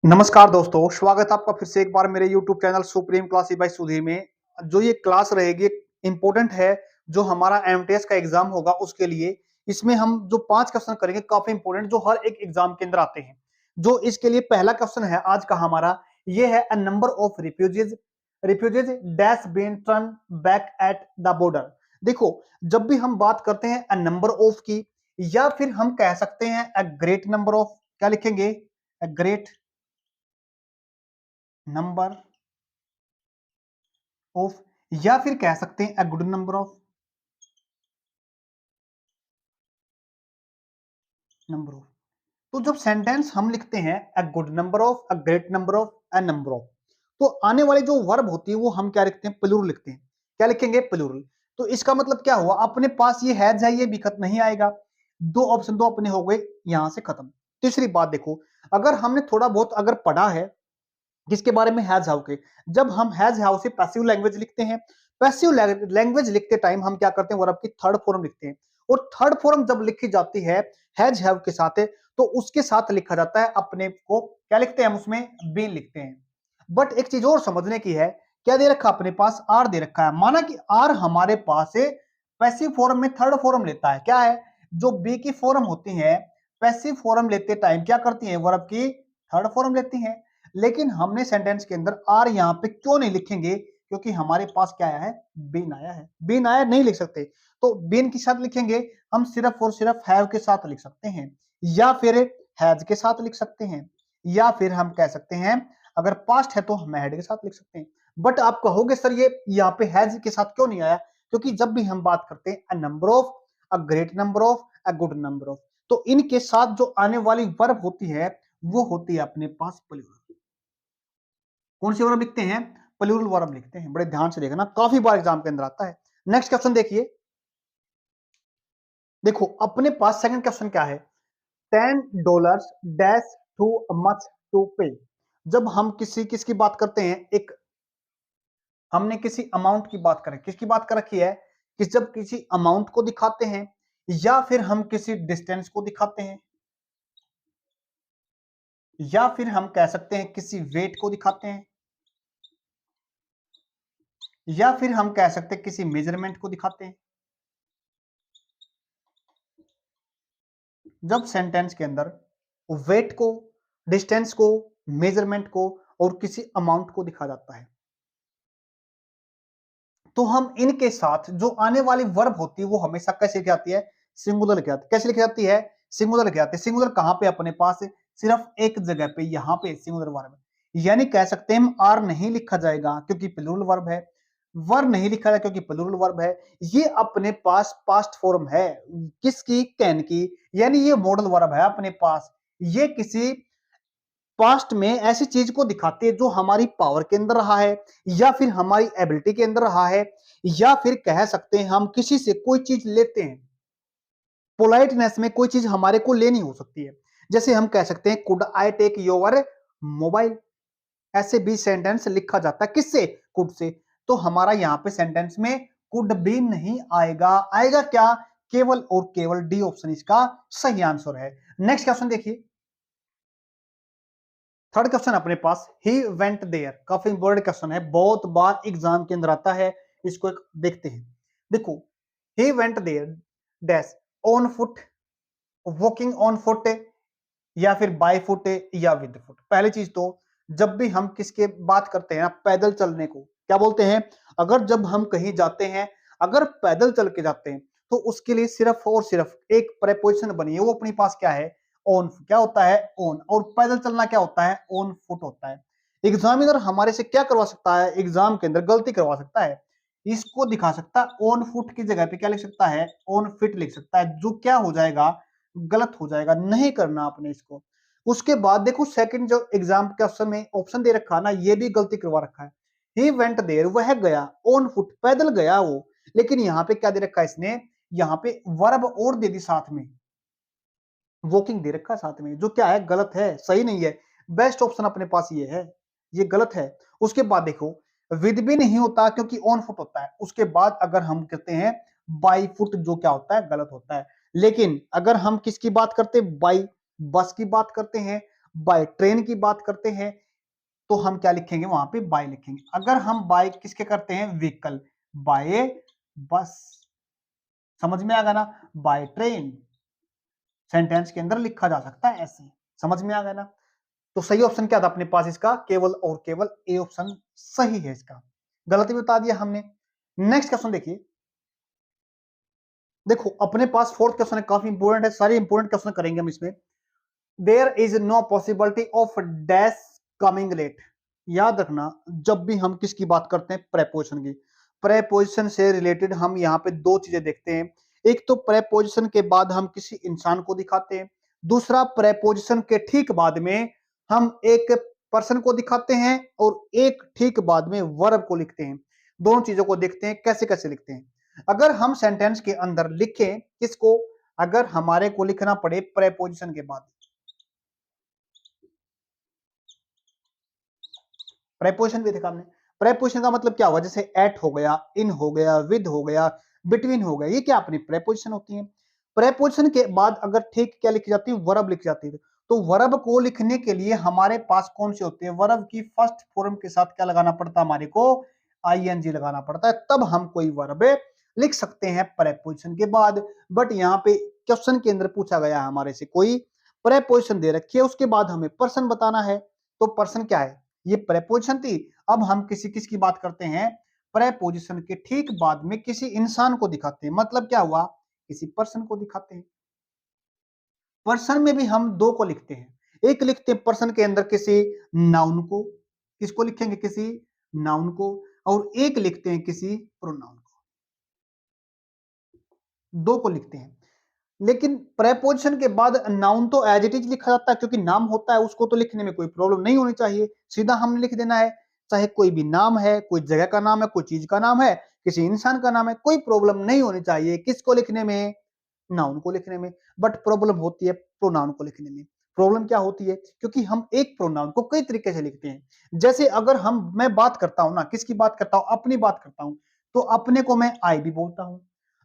नमस्कार दोस्तों, स्वागत है आपका फिर से एक बार मेरे YouTube channel supreme classes bye Sudhir में। जो ये क्लास रहेगी इम्पोर्टेंट है, जो हमारा एमटीएस का एग्जाम होगा उसके लिए। इसमें हम जो 5 क्वेश्चन करेंगे काफी इंपॉर्टेंट, जो हर एक एग्जाम के अंदर आते हैं। जो इसके लिए पहला क्वेश्चन है आज का हमारा, ये है a number of refugees refugees dash been turn back at the border. देखो, जब भी हम बात करते हैं अ नंबर ऑफ की, या फिर हम कह सकते हैं अ ग्रेट नंबर ऑफ, क्या लिखेंगे? अ ग्रेट नंबर ऑफ, या फिर कह सकते हैं अ गुड नंबर ऑफ। तो जब सेंटेंस हम लिखते हैं a good number of, a great number of, a number of, तो आने वाली जो वर्ब होती है वो हम क्या लिखते हैं? प्लूरल लिखते हैं। क्या लिखेंगे? प्लूरल। तो इसका मतलब क्या हुआ? अपने पास ये हैज है, ये विकल्प नहीं आएगा। दो ऑप्शन दो अपने हो गए, यहां से खत्म। तीसरी बात देखो, अगर हमने थोड़ा बहुत अगर पढ़ा है किसके बारे में? हैज हाउ के। जब हम हैज हाउ से पैसिव लैंग्वेज लिखते हैं, पैसिव लैंग्वेज लिखते टाइम हम क्या करते हैं? वर्ब की थर्ड फॉर्म लिखते हैं। और थर्ड फॉर्म जब लिखी जाती है हैज हैव के साथ है, तो उसके साथ लिखा जाता है अपने को, क्या लिखते हैं हम उसमें? बीन लिखते हैं। बट एक चीज और समझने की है, क्या दे रखा अपने पास? आर दे रखा है। माना कि आर हमारे पास है पैसिव फॉर्म में थर्ड फॉर्म लेता है। क्या है? जो बी की फॉर्म होती है पैसिव फॉर्म लेते टाइम क्या करती है? वर्ब की थर्ड फॉर्म लेती है। लेकिन हमने सेंटेंस के अंदर आर यहां पे क्यों नहीं लिखेंगे? क्योंकि हमारे पास क्या आया है? बीन आया है। बीन आया नहीं लिख सकते, तो बीन के साथ लिखेंगे हम सिर्फ और सिर्फ हैव के साथ लिख सकते हैं, या फिर हैज के साथ लिख सकते हैं, या फिर हम कह सकते हैं अगर पास्ट है तो हम हैड के साथ लिख सकते हैं। बट आप कहोगे सर ये यहाँ पे हैज के साथ क्यों नहीं आया? क्योंकि जब भी हम बात करते हैं अ number of, a great number of, a good number of, तो इनके साथ जो आने वाली वर्ब होती है वो होती है अपने पास प्लूरल। कौन सी वर्ब लिखते हैं? प्लूरल वर्ब लिखते हैं। बड़े ध्यान से देखना, काफी बार एग्जाम के अंदर आता है। नेक्स्ट क्वेश्चन देखिए। देखो, अपने पास सेकंड क्वेश्चन क्या है? $10 डैश टू मच टू पे। जब हम किसकी बात करते हैं, एक हमने किसी अमाउंट की बात करें, किसकी बात कर रखी है? कि जब किसी अमाउंट को दिखाते हैं, या फिर हम किसी डिस्टेंस को दिखाते हैं, या फिर हम कह सकते हैं किसी वेट को दिखाते हैं, या फिर हम कह सकते हैं किसी मेजरमेंट को दिखाते हैं। जब सेंटेंस के अंदर वेट को, डिस्टेंस को, मेजरमेंट को और किसी अमाउंट को दिखा जाता है, तो हम इनके साथ जो आने वाली वर्ब होती है वो हमेशा कैसे लिखी जाती है? सिंगुलर लिखी जाती है। कैसे लिखी जाती है? सिंगुलर लिखी जाती है। सिंगुलर कहां पे अपने पास? सिर्फ एक जगह पे, यहां पे सिंगुलर वर्ब। यानी कह सकते हैं हम आर नहीं लिखा जाएगा क्योंकि प्लूरल वर्ब है, वर नहीं लिखा जाएगा क्योंकि प्लूरल वर्ब है। ये अपने पास पास्ट फॉर्म है किसकी? कैन की। यानी ये मॉडल वर्ब है अपने पास। ये किसी पास्ट में ऐसी चीज को दिखाती है जो हमारी पावर के अंदर रहा है, या फिर हमारी एबिलिटी के अंदर रहा है, या फिर कह सकते हैं हम किसी से कोई चीज लेते हैं। पोलाइटनेस में कोई चीज हमारे को लेनी हो सकती है। जैसे हम कह सकते हैं could I take your mobile. ऐसे भी सेंटेंस लिखा जाता है किससे? Could say. तो हमारा यहाँ पे सेंटेंस में कुड भी नहीं आएगा। आएगा क्या? केवल और केवल डी ऑप्शन इसका सही आंसर है। नेक्स्ट क्वेश्चन देखिए। थर्ड क्वेश्चन अपने पास, ही वेंट देयर। काफी इंपॉर्टेंट क्वेश्चन है, बहुत बार एग्जाम के अंदर आता है। इसको एक देखते हैं। देखो, he went there dash on foot, walking on foot, या फिर बाय फुट, या विद फुट। पहली चीज तो, जब भी हम किसके बात करते हैं ना, पैदल चलने को क्या बोलते हैं? अगर जब हम कहीं जाते हैं, अगर पैदल चल के जाते हैं, तो उसके लिए सिर्फ और सिर्फ एक प्रेपोजिशन बनी है, वो अपने पास क्या है? ऑन। क्या होता है? ऑन। और पैदल चलना क्या होता है? ऑन फुट होता है। एग्जामिनर हमारे से क्या करवा सकता है? एग्जाम के अंदर गलती करवा सकता है, इसको दिखा सकता है ऑन फुट की जगह पे क्या लिख सकता है? ऑन फिट लिख सकता है, जो क्या हो जाएगा? गलत हो जाएगा। नहीं करना आपने इसको। उसके बाद देखो, सेकंड जो एग्जाम के ऑप्शन में ऑप्शन दे रखा है ना, ये भी गलती करवा रखा है। ही वेंट देयर, वह गया, ऑन फुट, पैदल गया वो। लेकिन यहाँ पे क्या दे रखा है इसने? यहाँ पे वर्ब और दे दी साथ में, वॉकिंग दे रखा है साथ में, जो क्या है? गलत है, सही नहीं है। बेस्ट ऑप्शन अपने पास ये है, ये गलत है। उसके बाद देखो, विद भी नहीं होता क्योंकि ऑन फुट होता है। उसके बाद अगर हम कहते हैं बाई फुट, जो क्या होता है? गलत होता है। लेकिन अगर हम किसकी बात करते हैं? बाई बस की बात करते हैं, बाय ट्रेन की बात करते हैं तो हम क्या लिखेंगे, वहां पे बाय लिखेंगे। अगर हम बाय किसके करते हैं, व्हीकल, बाय बस, समझ में आ गया ना, बाय ट्रेन सेंटेंस के अंदर लिखा जा सकता है ऐसे, समझ में आ गया ना। तो सही ऑप्शन क्या था अपने पास इसका, केवल और केवल ए ऑप्शन सही है इसका, गलत भी बता दिया हमने। नेक्स्ट क्वेश्चन देखिए, देखो अपने पास फोर्थ क्वेश्चन है, काफी इंपोर्टेंट है, सारे इंपोर्टेंट क्वेश्चन करेंगे हम इसमें। There is no possibility of dash coming late. याद रखना जब भी हम किसकी बात करते हैं, प्रेपोजिशन की, प्रेपोजिशन से रिलेटेड हम यहाँ पे दो चीजें देखते हैं। एक तो प्रेपोजिशन के बाद हम किसी इंसान को दिखाते हैं, दूसरा प्रेपोजिशन के ठीक बाद में हम एक पर्सन को दिखाते हैं, और एक ठीक बाद में वर्ब को लिखते हैं। दोनों चीजों को देखते हैं कैसे कैसे लिखते हैं। अगर हम सेंटेंस के अंदर लिखें किसको, अगर हमारे को लिखना पड़े प्रेपोजिशन के बाद, प्रेपोजिशन भी देखा हमने, प्रेपोजिशन का मतलब क्या हुआ, जैसे एट हो गया, इन हो गया, विद हो गया, बिटवीन हो गया, ये क्या अपनी प्रेपोजिशन होती है। प्रेपोजिशन के बाद अगर ठीक क्या लिखी जाती है, वर्ब लिखी जाती है। तो वर्ब को लिखने के लिए हमारे पास कौन से होते हैं, वर्ब की फर्स्ट फॉर्म के साथ क्या लगाना पड़ता है, हमारे को आईएनजी लगाना पड़ता है, तब हम कोई वर्ब लिख सकते हैं प्रेपोजिशन के बाद। बट यहाँ पे क्वेश्चन के अंदर पूछा गया है हमारे से, कोई प्रेपोजिशन दे रखी है, उसके बाद हमें पर्सन बताना है। तो पर्सन क्या है, ये प्रेपोजिशन थी। अब हम किसी किसकी बात करते हैं, प्रेपोजिशन के ठीक बाद में किसी इंसान को दिखाते हैं, मतलब क्या हुआ, किसी पर्सन को दिखाते हैं। पर्सन में भी हम दो को लिखते हैं, एक लिखते हैं पर्सन के अंदर किसी नाउन को, किसको लिखेंगे, किसी नाउन को, और एक लिखते हैं किसी प्रोनाउन को, दो को लिखते हैं। लेकिन प्रेपोजिशन के बाद नाउन तो एज इट इज लिखा जाता है, क्योंकि नाम होता है, उसको तो लिखने में कोई प्रॉब्लम नहीं होनी चाहिए, सीधा हम लिख देना है। चाहे कोई भी नाम है, कोई जगह का नाम है, कोई चीज का नाम है, किसी इंसान का नाम है, कोई प्रॉब्लम नहीं होनी चाहिए किसको लिखने में, नाउन को लिखने में। बट प्रॉब्लम होती है प्रोनाउन को लिखने में। प्रॉब्लम क्या होती है, क्योंकि हम एक प्रोनाउन को कई तरीके से लिखते हैं। जैसे अगर मैं बात करता हूं ना, किसकी बात करता हूं, अपनी बात करता हूं, तो अपने को मैं आई भी बोलता हूं।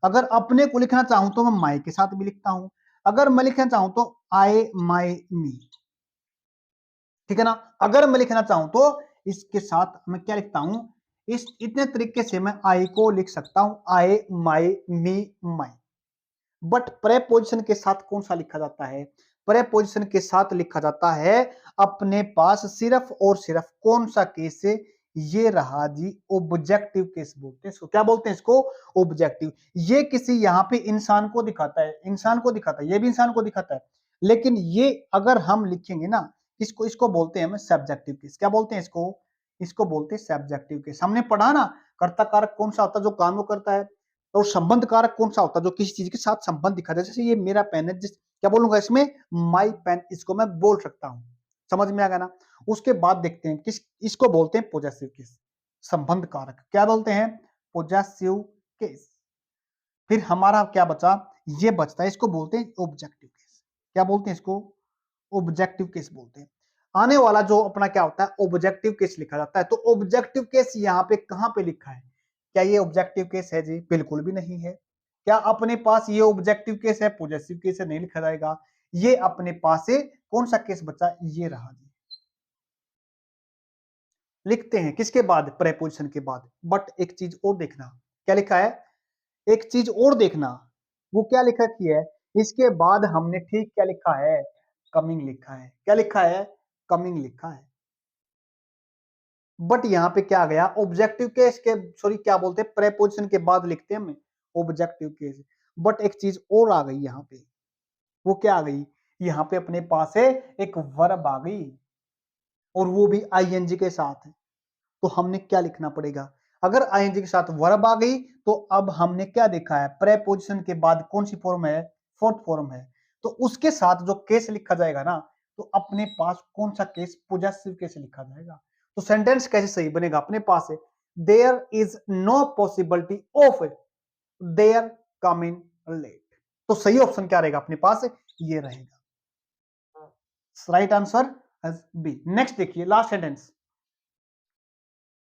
अगर अपने को लिखना चाहूं तो मैं माई के साथ भी लिखता हूं। अगर मैं लिखना चाहूं तो आई माई मी, ठीक है ना। अगर मैं लिखना चाहूं तो इसके साथ मैं क्या लिखता हूं, इस इतने तरीके से मैं आई को लिख सकता हूं, आई माई मी माई। बट प्रेपोजिशन के साथ कौन सा लिखा जाता है, प्रेपोजिशन के साथ लिखा जाता है अपने पास सिर्फ और सिर्फ कौन सा केस है, ये रहा जी, ऑब्जेक्टिव केस बोलते हैं इसको। क्या बोलते हैं इसको, ऑब्जेक्टिव। ये किसी यहाँ पे इंसान को दिखाता है, इंसान को दिखाता है, ये भी इंसान को दिखाता है। लेकिन ये अगर हम लिखेंगे ना, इसको इसको बोलते हैं हम सब्जेक्टिव केस। क्या बोलते हैं इसको, इसको बोलते हैं सब्जेक्टिव केस। हमने पढ़ा ना, कर्ता कारक कौन सा होता है जो काम वो करता है, और संबंध कारक कौन सा होता है जो किसी चीज के साथ संबंध दिखाता है। जैसे ये मेरा पेन है, जिस क्या बोलूंगा इसमें, माई पेन, इसको मैं बोल सकता हूं, समझ में आ गया ना। उसके बाद देखते हैं किस, इसको बोलते हैं पोजेसिव केस, संबंध कारक। क्या बोलते हैं, पोजेसिव केस। फिर हमारा क्या बचा, ये बचता है, इसको बोलते हैं ऑब्जेक्टिव केस। क्या बोलते हैं इसको, ऑब्जेक्टिव केस बोलते हैं। आने वाला जो अपना क्या होता है, ऑब्जेक्टिव केस लिखा जाता है। तो ऑब्जेक्टिव केस यहाँ पे कहां पे लिखा है, क्या ये ऑब्जेक्टिव केस है जी, बिल्कुल भी नहीं है। क्या अपने पास ये ऑब्जेक्टिव केस है, पॉजिटिव केस है, नहीं लिखा जाएगा। ये अपने पास से कौन सा केस बचा, ये रहा जी, लिखते हैं किसके बाद, प्रेपोजिशन के बाद। बट एक चीज और देखना, क्या लिखा है, एक चीज और देखना, वो क्या लिखा है, इसके बाद हमने ठीक क्या लिखा है, कमिंग लिखा है। क्या लिखा है, कमिंग लिखा है। बट यहाँ पे क्या आ गया, ऑब्जेक्टिव केस के, सॉरी क्या बोलते हैं, प्रेपोजिशन के बाद लिखते हैं हम ऑब्जेक्टिव केस। बट एक चीज और आ गई यहाँ पे, वो क्या आ गई, यहाँ पे अपने पास है एक वर्ब आ गई, और वो भी आईएनजी के साथ है। तो हमने क्या लिखना पड़ेगा, अगर आईएनजी के साथ वर्ब आ गई, तो अब हमने क्या देखा है, प्रेपोजिशन के बाद कौन सी फॉर्म है, फोर्थ फॉर्म है। तो उसके साथ जो केस लिखा जाएगा ना, तो अपने पास कौन सा केस, पोजेसिव केस लिखा जाएगा। तो सेंटेंस कैसे सही बनेगा, अपने पास है there is no possibility of there coming late. तो सही ऑप्शन क्या रहेगा अपने पास, ये रहेगा राइट आंसर बी। नेक्स्ट देखिए, लास्ट सेंटेंस,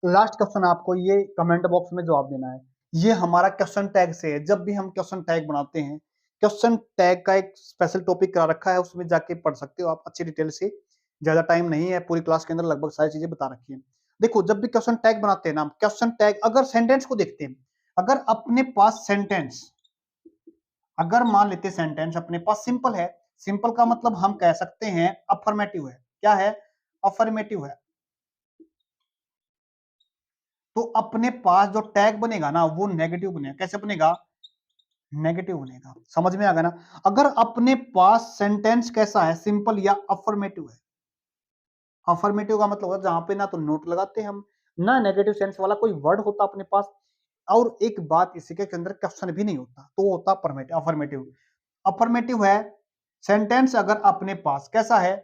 लास्ट क्वेश्चन आपको ये कमेंट बॉक्स में जवाब देना है। ये हमारा क्वेश्चन टैग से है। जब भी हम क्वेश्चन टैग बनाते हैं, क्वेश्चन टैग का एक स्पेशल टॉपिक करा रखा है, उसमें जाके पढ़ सकते हो आप अच्छी डिटेल से। ज्यादा टाइम नहीं है, पूरी क्लास के अंदर लगभग सारी चीजें बता रखी है। देखो जब भी क्वेश्चन टैग बनाते हैं ना, क्वेश्चन टैग अगर सेंटेंस को देखते हैं, अगर अपने पास सेंटेंस, अगर मान लेते सेंटेंस अपने पास सिंपल है, सिंपल का मतलब हम कह सकते हैं अफर्मेटिव है। क्या है? अफर्मेटिव है। तो अपने पास जो टैग बनेगा ना वो नेगेटिव बनेगा। कैसे बनेगा? नेगेटिव बनेगा। समझ में आ गया ना? अगर अपने पास सेंटेंस कैसा है, सिंपल या अफर्मेटिव है। अफर्मेटिव का मतलब होता है जहां पे ना तो नोट लगाते हम, ना नेगेटिव सेंस वाला कोई वर्ड होता अपने पास, और एक बात इसके अंदर क्वेश्चन भी नहीं होता, तो वो होता अफर्मेटिव। अफर्मेटिव है सेंटेंस अगर अपने पास कैसा है,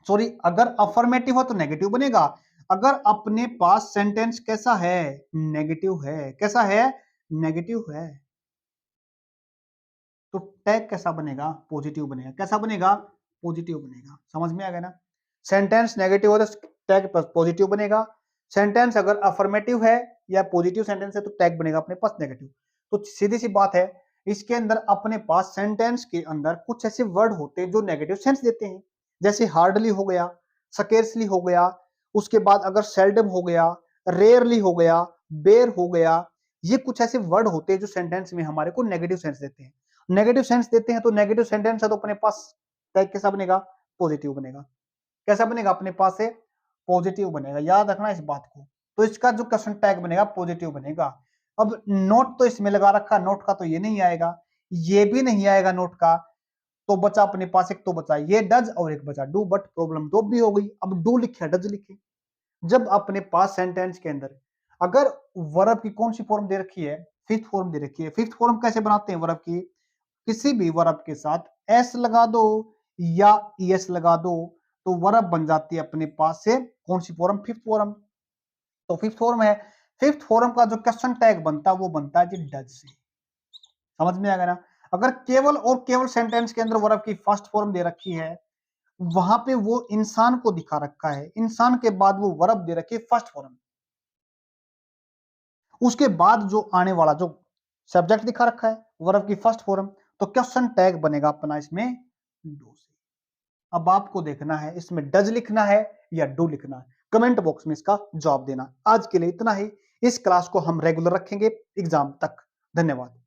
सॉरी, अगर अफर्मेटिव हो तो नेगेटिव बनेगा, अगर अपने पास सेंटेंस कैसा है, नेगेटिव है। कैसा है? नेगेटिव है। तो टैग कैसा बनेगा? पॉजिटिव बनेगा। कैसा बनेगा? पॉजिटिव बनेगा। समझ में आ गया ना? सेंटेंस नेगेटिव हो तो टैग पॉजिटिव बनेगा, सेंटेंस अगर अफर्मेटिव है या पॉजिटिव सेंटेंस है तो टैग बनेगा अपने पास नेगेटिव। तो सीधी सी बात है, इसके अंदर अपने पास सेंटेंस के अंदर कुछ ऐसे वर्ड होते हैं जो नेगेटिव सेंस देते हैं, जैसे हार्डली हो गया, स्केर्सली हो गया, उसके बाद अगर सेल्डम हो गया, रेयरली हो गया, बेर हो गया। ये कुछ ऐसे वर्ड होते हैं जो सेंटेंस में हमारे को नेगेटिव सेंस देते हैं। नेगेटिव सेंस देते हैं तो नेगेटिव सेंटेंस है तो अपने पास टैग कैसा बनेगा? पॉजिटिव बनेगा। कैसा बनेगा? अपने पास से पॉजिटिव बनेगा। याद रखना इस बात को। तो इसका जो क्वेश्चन टैग बनेगा पॉजिटिव बनेगा। अब नोट तो इसमें लगा रखा, नोट का तो ये नहीं आएगा, ये भी नहीं आएगा नोट का, तो बचा अपने पास एक, तो बचा ये डज और एक बचा डू, बट प्रॉब्लम दो भी हो गई। अब डू लिखे डज लिखे। जब अपने पास सेंटेंस के अंदर अगर वर्ब की कौन सी फॉर्म दे रखी है? फिफ्थ फॉर्म दे रखी है। फिफ्थ फॉर्म कैसे बनाते हैं वर्ब की? किसी भी वर्ब के साथ एस लगा दो या ईएस लगा दो तो वर्ब बन जाती है अपने पास से कौन सी फॉर्म? Fifth form. तो फिफ्थ फॉर्म है। फिफ्थ फॉर्म का जो क्वेश्चन टैग बनता है वो बनता है जी डज से। समझ में आ गया ना? अगर केवल और केवल सेंटेंस के अंदर वर्ब की फर्स्ट फॉर्म दे रखी है, वहां पे वो इंसान को दिखा रखा है, इंसान के बाद वो वर्ब दे रखी है फर्स्ट फॉर्म, उसके बाद जो आने वाला जो सब्जेक्ट दिखा रखा है वर्ब की फर्स्ट फॉर्म, तो क्वेश्चन टैग बनेगा अपना इसमें डू से। अब आपको देखना है इसमें डज लिखना है या डू लिखना है, कमेंट बॉक्स में इसका जवाब देना। आज के लिए इतना ही। इस क्लास को हम रेगुलर रखेंगे एग्जाम तक। धन्यवाद।